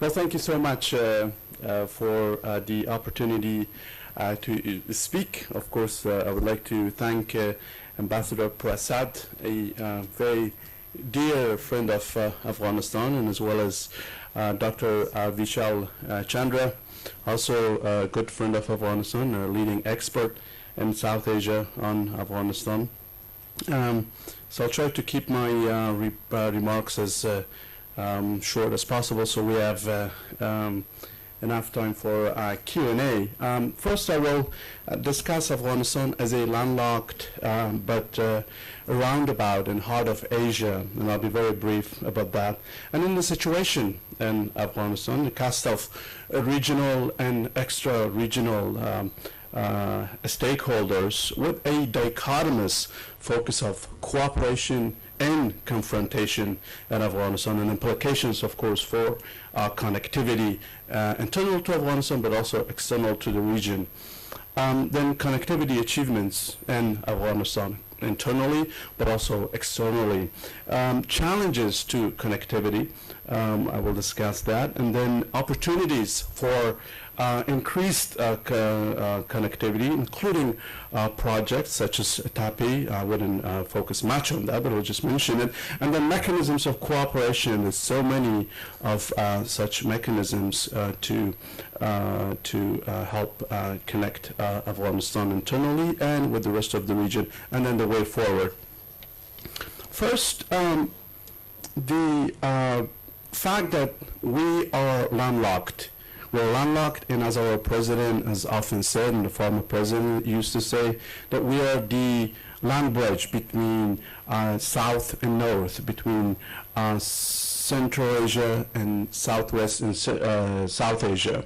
Well, thank you so much for the opportunity to speak. Of course, I would like to thank Ambassador Prasad, a very dear friend of Afghanistan, and as well as Dr. Vishal Chandra, also a good friend of Afghanistan, a leading expert in South Asia on Afghanistan. So I'll try to keep my remarks as short as possible, so we have enough time for Q&A. First, I will discuss Afghanistan as a landlocked but roundabout and heart of Asia, and I'll be very brief about that. And in the situation in Afghanistan, the cast of regional and extra-regional stakeholders with a dichotomous focus of cooperation and confrontation in Afghanistan, and implications, of course, for connectivity internal to Afghanistan, but also external to the region. Then connectivity achievements in Afghanistan, internally, but also externally. Challenges to connectivity, I will discuss that, and then opportunities for increased connectivity, including projects such as TAPI. I wouldn't focus much on that, but I'll just mention it. And then mechanisms of cooperation. There's so many of such mechanisms to help connect Afghanistan internally and with the rest of the region, and then the way forward. First, the fact that we are landlocked. We're landlocked, and as our president has often said, and the former president used to say, that we are the land bridge between South and North, between Central Asia and Southwest and South Asia,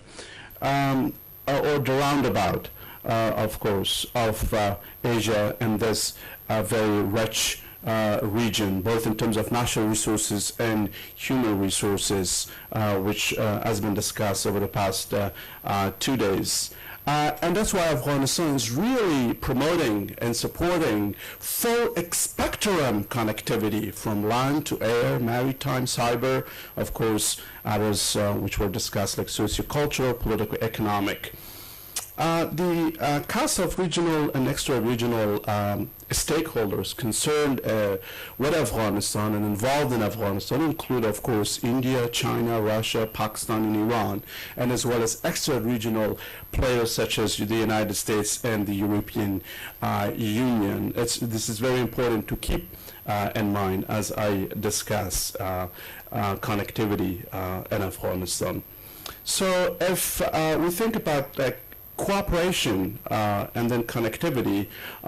or the roundabout, of course, of Asia and this very rich region, both in terms of natural resources and human resources, which has been discussed over the past 2 days. And that's why Afghanistan is really promoting and supporting full spectrum connectivity from land to air, maritime, cyber, of course, others which were discussed like sociocultural, political, economic. The cast of regional and extra-regional stakeholders concerned with Afghanistan and involved in Afghanistan include, of course, India, China, Russia, Pakistan, and Iran, and as well as extra-regional players such as the United States and the European Union. This is very important to keep in mind as I discuss connectivity in Afghanistan. So if we think about cooperation and then connectivity,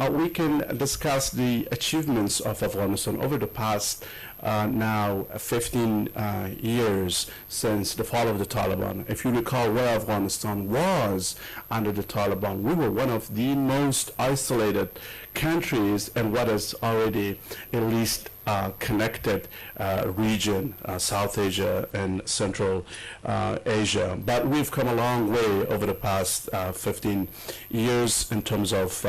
we can discuss the achievements of Afghanistan over the past now 15 years since the fall of the Taliban. If you recall where Afghanistan was under the Taliban, we were one of the most isolated countries in what is already at least connected region, South Asia and Central Asia. But we've come a long way over the past 15 years in terms of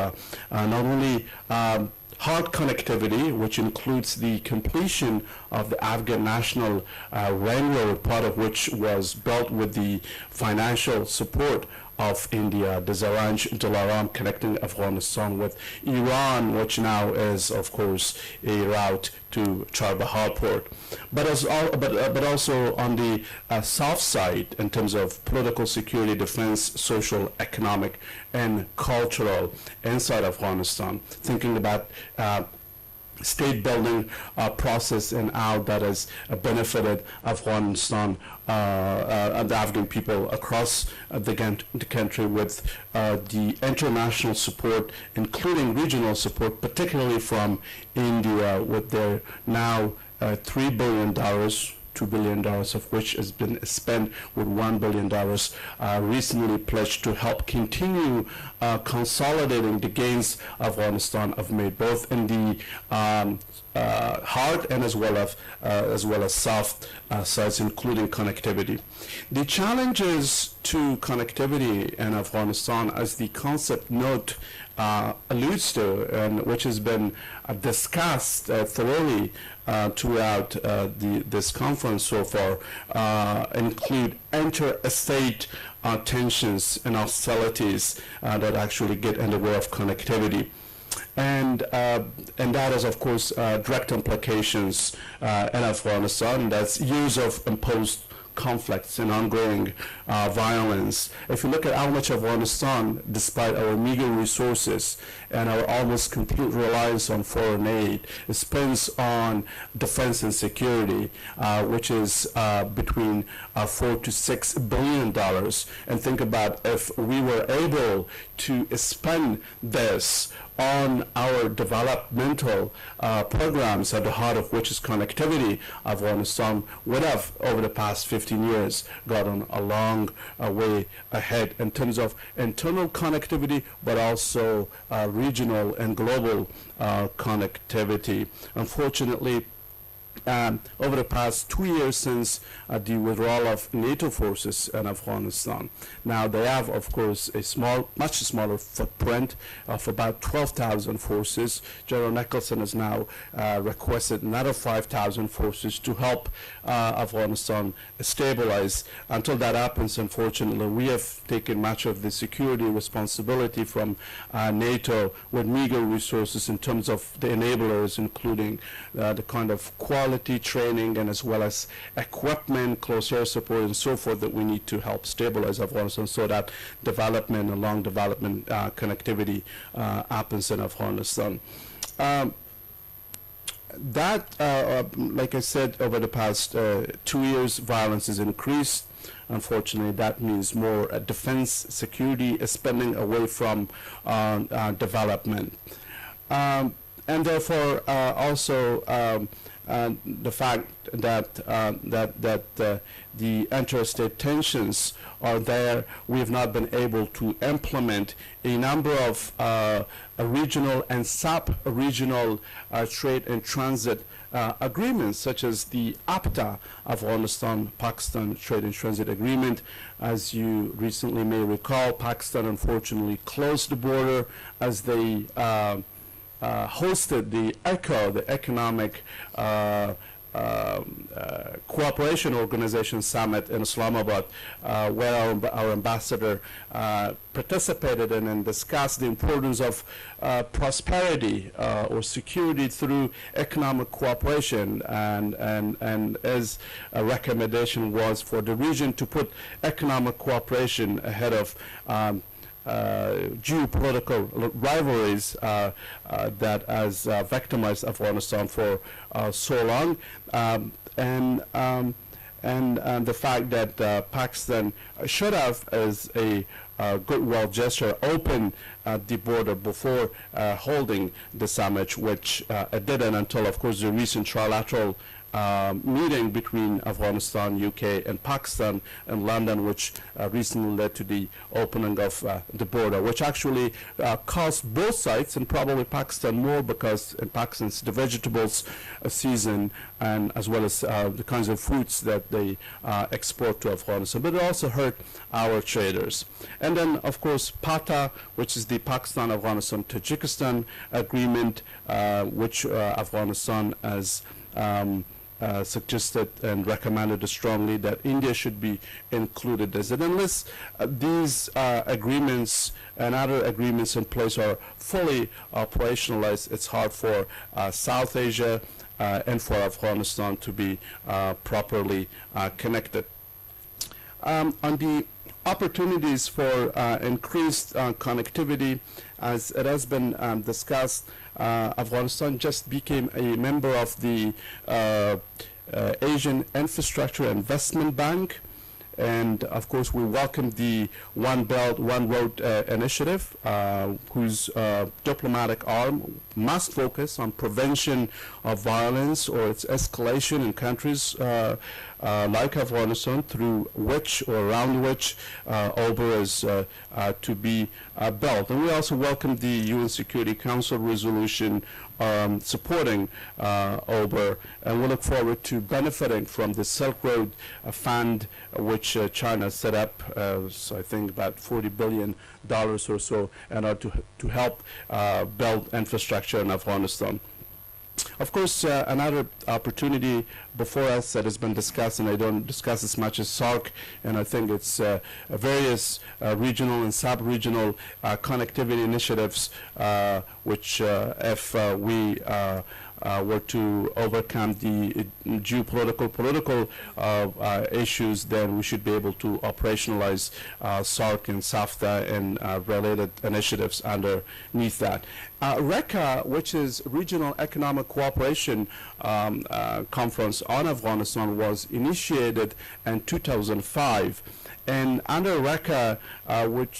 not only hard connectivity, which includes the completion of the Afghan National Railroad, part of which was built with the financial support of India, the Zaranj-Dilaram connecting Afghanistan with Iran, which now is, of course, a route to Charbahar port. But also on the soft side, in terms of political security, defense, social, economic, and cultural inside Afghanistan, thinking about state building process and how that has benefited Afghanistan and the Afghan people across the country with the international support, including regional support, particularly from India, with their now $3 billion, $2 billion of which has been spent, with $1 billion recently pledged to help continue consolidating the gains Afghanistan have made, both in the hard and as well as soft sides, including connectivity. The challenges to connectivity in Afghanistan, as the concept note alludes to, and which has been discussed thoroughly throughout this conference so far, include inter-state tensions and hostilities that actually get in the way of connectivity. And that has, of course, direct implications in Afghanistan. That's years of imposed conflicts and ongoing violence. If you look at how much Afghanistan, despite our meager resources and our almost complete reliance on foreign aid, spends on defense and security, which is between $4 to $6 billion. And think about if we were able to spend this on our developmental programs, at the heart of which is connectivity, Afghanistan would have, over the past 15 years, gotten a long way ahead in terms of internal connectivity, but also regional and global connectivity. Unfortunately, over the past 2 years since the withdrawal of NATO forces in Afghanistan. Now they have, of course, a much smaller footprint of about 12,000 forces. General Nicholson has now requested another 5,000 forces to help Afghanistan stabilize. Until that happens, unfortunately, we have taken much of the security responsibility from NATO with meager resources in terms of the enablers, including the kind of quality training and as well as equipment, close air support and so forth that we need to help stabilize Afghanistan so that development and long development connectivity happens in Afghanistan. Like I said, over the past 2 years, violence has increased. Unfortunately, that means more defense, security spending away from development. And therefore, also, the fact that the interstate tensions are there, we have not been able to implement a number of regional and sub-regional trade and transit agreements, such as the APTA, Afghanistan-Pakistan Trade and Transit Agreement. As you recently may recall, Pakistan unfortunately closed the border as they hosted the ECO, the Economic Cooperation Organization Summit in Islamabad, where our ambassador participated in and discussed the importance of prosperity or security through economic cooperation, and as a recommendation was for the region to put economic cooperation ahead of geopolitical rivalries that has victimized Afghanistan for so long, and the fact that Pakistan should have, as a goodwill gesture, open the border before holding the summit, which it didn't until, of course, the recent trilateral meeting between Afghanistan, UK, and Pakistan in London, which recently led to the opening of the border, which actually cost both sides, and probably Pakistan more, because in Pakistan it's the vegetables season, and as well as the kinds of fruits that they export to Afghanistan. But it also hurt our traders. And then, of course, PATA, which is the Pakistan-Afghanistan-Tajikistan agreement, which Afghanistan has suggested and recommended strongly that India should be included as it. Unless these agreements and other agreements in place are fully operationalized, it's hard for South Asia and for Afghanistan to be properly connected. On the opportunities for increased connectivity, as it has been discussed, Afghanistan just became a member of the Asian Infrastructure Investment Bank, and of course we welcome the One Belt, One Road initiative, whose diplomatic arm must focus on prevention of violence or its escalation in countries like Afghanistan, through which or around which OBER is to be built. And we also welcome the UN Security Council resolution supporting OBER, and we look forward to benefiting from the Silk Road Fund, which which China set up, so I think about $40 billion or so, in order to help build infrastructure in Afghanistan. Of course, another opportunity before us that has been discussed, and I don't discuss as much as SARC, and I think it's various regional and sub-regional connectivity initiatives, which if we were to overcome the geopolitical, political issues, then we should be able to operationalize SARC and SAFTA and related initiatives underneath that. RECA, which is Regional Economic Cooperation Conference on Afghanistan, was initiated in 2005. And under RECA,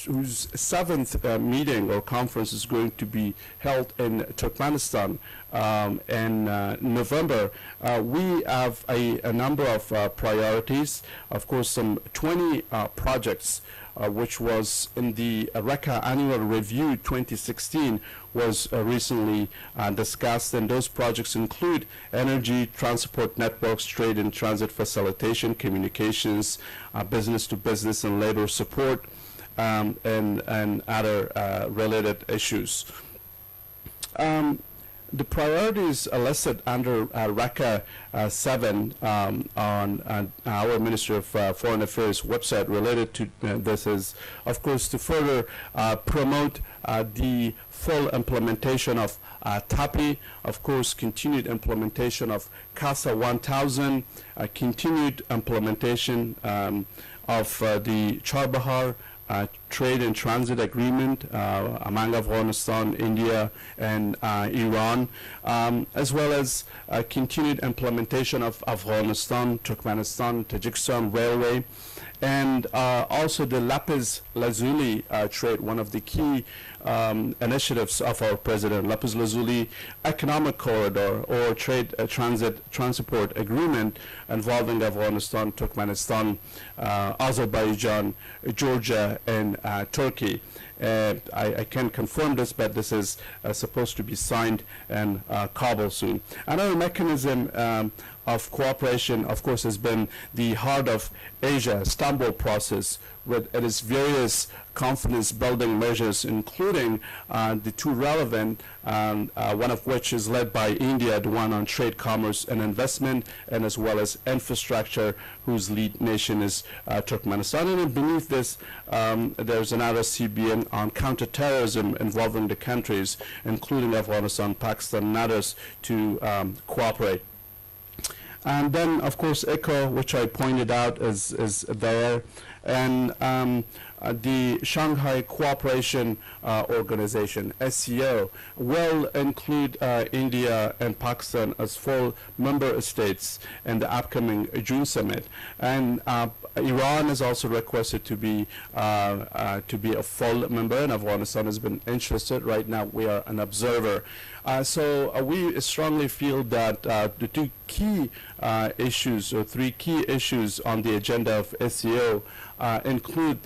whose seventh meeting or conference is going to be held in Turkmenistan in November, we have a number of priorities. Of course, some 20 projects, which was in the RECA Annual Review 2016, was recently discussed, and those projects include energy, transport networks, trade and transit facilitation, communications, business to business and labor support, and other related issues. The priorities are listed under RECA 7 on our Ministry of Foreign Affairs website related to this is, of course, to further promote the full implementation of TAPI, of course, continued implementation of CASA 1000, continued implementation of the Charbahar trade and transit agreement among Afghanistan, India, and Iran, as well as continued implementation of Afghanistan, Turkmenistan, Tajikistan railway, and also the Lapis Lazuli trade, one of the key initiatives of our president, Lapis Lazuli Economic Corridor or Trade Transport Agreement involving Afghanistan, Turkmenistan, Azerbaijan, Georgia, and Turkey. I can confirm this, but this is supposed to be signed in Kabul soon. Another mechanism of cooperation, of course, has been the Heart of Asia Istanbul process, with its various confidence-building measures, including the two relevant, one of which is led by India, the one on trade, commerce, and investment, and as well as infrastructure, whose lead nation is Turkmenistan. And beneath this, there's another CBN on counterterrorism involving the countries, including Afghanistan, Pakistan, and others, to cooperate. And then, of course, ECHO, which I pointed out, is there. And the Shanghai Cooperation Organization, SCO, will include India and Pakistan as full member states in the upcoming June summit. And Iran is also requested to be a full member, and Afghanistan has been interested. Right now, we are an observer. So we strongly feel that the two key issues, or three key issues on the agenda of SCO include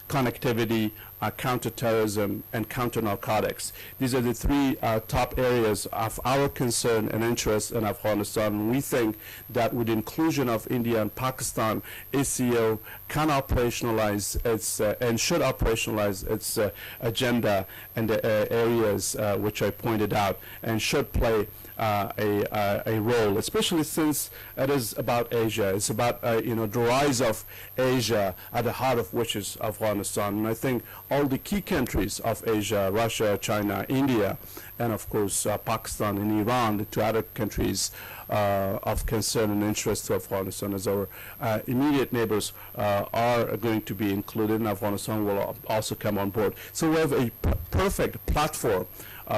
connectivity, counterterrorism, and counter-narcotics. These are the three top areas of our concern and interest in Afghanistan. We think that with the inclusion of India and Pakistan, ACO can operationalize its and should operationalize its agenda in the areas which I pointed out, and should play a role, especially since it is about Asia. It's about the rise of Asia, at the heart of which is Afghanistan. And I think all the key countries of Asia, Russia, China, India, and of course Pakistan and Iran, the two other countries of concern and interest to Afghanistan as our immediate neighbors, are going to be included, and Afghanistan will also come on board. So we have a perfect platform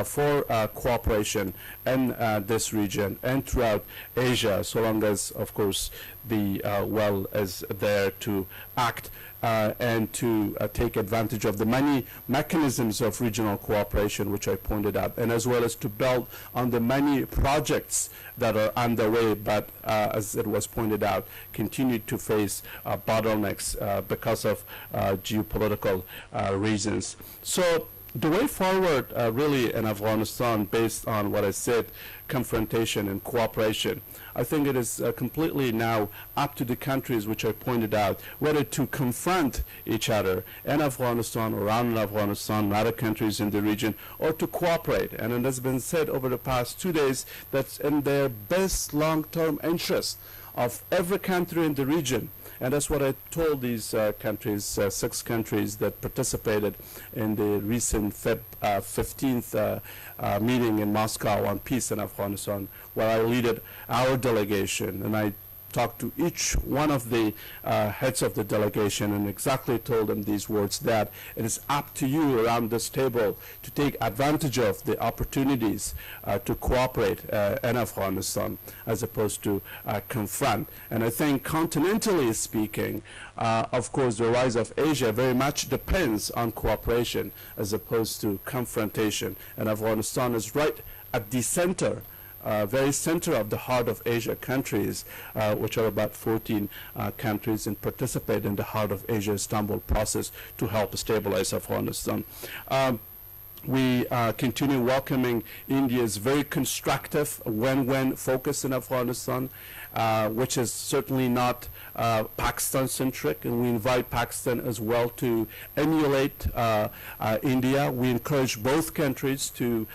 for cooperation in this region and throughout Asia, so long as, of course, the well is there to act and to take advantage of the many mechanisms of regional cooperation, which I pointed out, and as well as to build on the many projects that are underway, but as it was pointed out, continue to face bottlenecks because of geopolitical reasons. So The way forward really in Afghanistan, based on what I said, confrontation and cooperation, I think it is completely now up to the countries which I pointed out, whether to confront each other in Afghanistan, around Afghanistan, other countries in the region, or to cooperate. And it has been said over the past 2 days that's in their best long-term interest of every country in the region. And that's what I told these countries, 6 countries that participated in the recent 15th meeting in Moscow on peace in Afghanistan, where I led our delegation, and I talked to each one of the heads of the delegation and exactly told them these words, that it is up to you around this table to take advantage of the opportunities to cooperate in Afghanistan as opposed to confront. And I think continentally speaking, of course, the rise of Asia very much depends on cooperation as opposed to confrontation. And Afghanistan is right at the center, very center of the heart of Asia countries, which are about 14 countries, and participate in the Heart of Asia Istanbul process to help stabilize Afghanistan. We continue welcoming India's very constructive win-win focus in Afghanistan, which is certainly not Pakistan-centric, and we invite Pakistan as well to emulate India. We encourage both countries to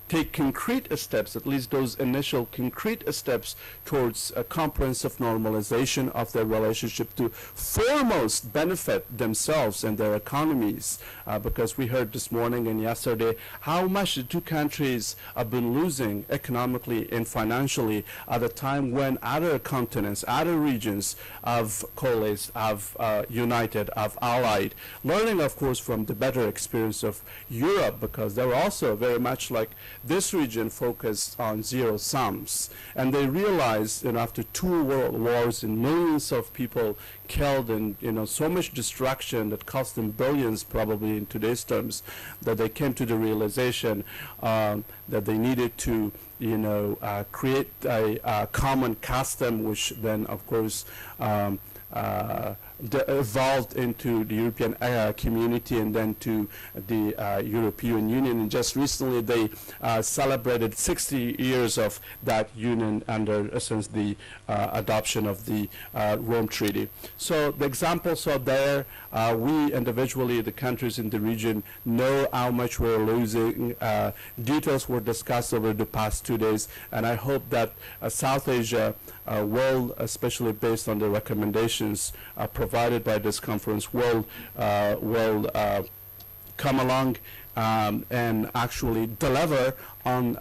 take concrete steps, at least those initial concrete steps, towards a comprehensive normalization of their relationship to foremost benefit themselves and their economies, because we heard this morning and yesterday how much the two countries have been losing economically and financially at a time when other continents, other regions have coalesced, have united, have allied, learning of course from the better experience of Europe, because they were also very much like this region focused on zero sums, and they realized, after 2 world wars and millions of people killed and so much destruction that cost them billions probably in today's terms, that they came to the realization that they needed to create a common custom, which then of course evolved into the European community and then to the European Union. And just recently they celebrated 60 years of that union under since the adoption of the Rome Treaty. So the examples are there. We individually, the countries in the region, know how much we're losing. Details were discussed over the past 2 days, and I hope that South Asia will, especially based on the recommendations provided by this conference, will come along and actually deliver on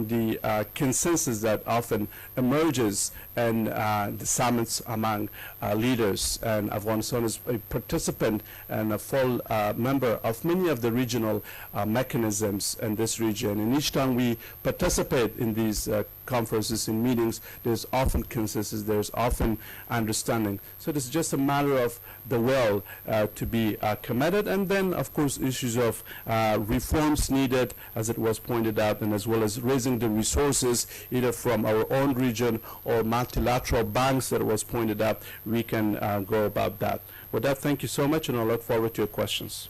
the consensus that often emerges in the summits among leaders. And Afghanistan is a participant and a full member of many of the regional mechanisms in this region. And each time we participate in these conferences and meetings, there's often consensus, there's often understanding. So it's just a matter of the will to be committed, and then of course issues of reforms needed, as it was pointed out, and as well as raising the resources either from our own region or multilateral banks that was pointed out. We can go about that. With that, thank you so much, and I look forward to your questions.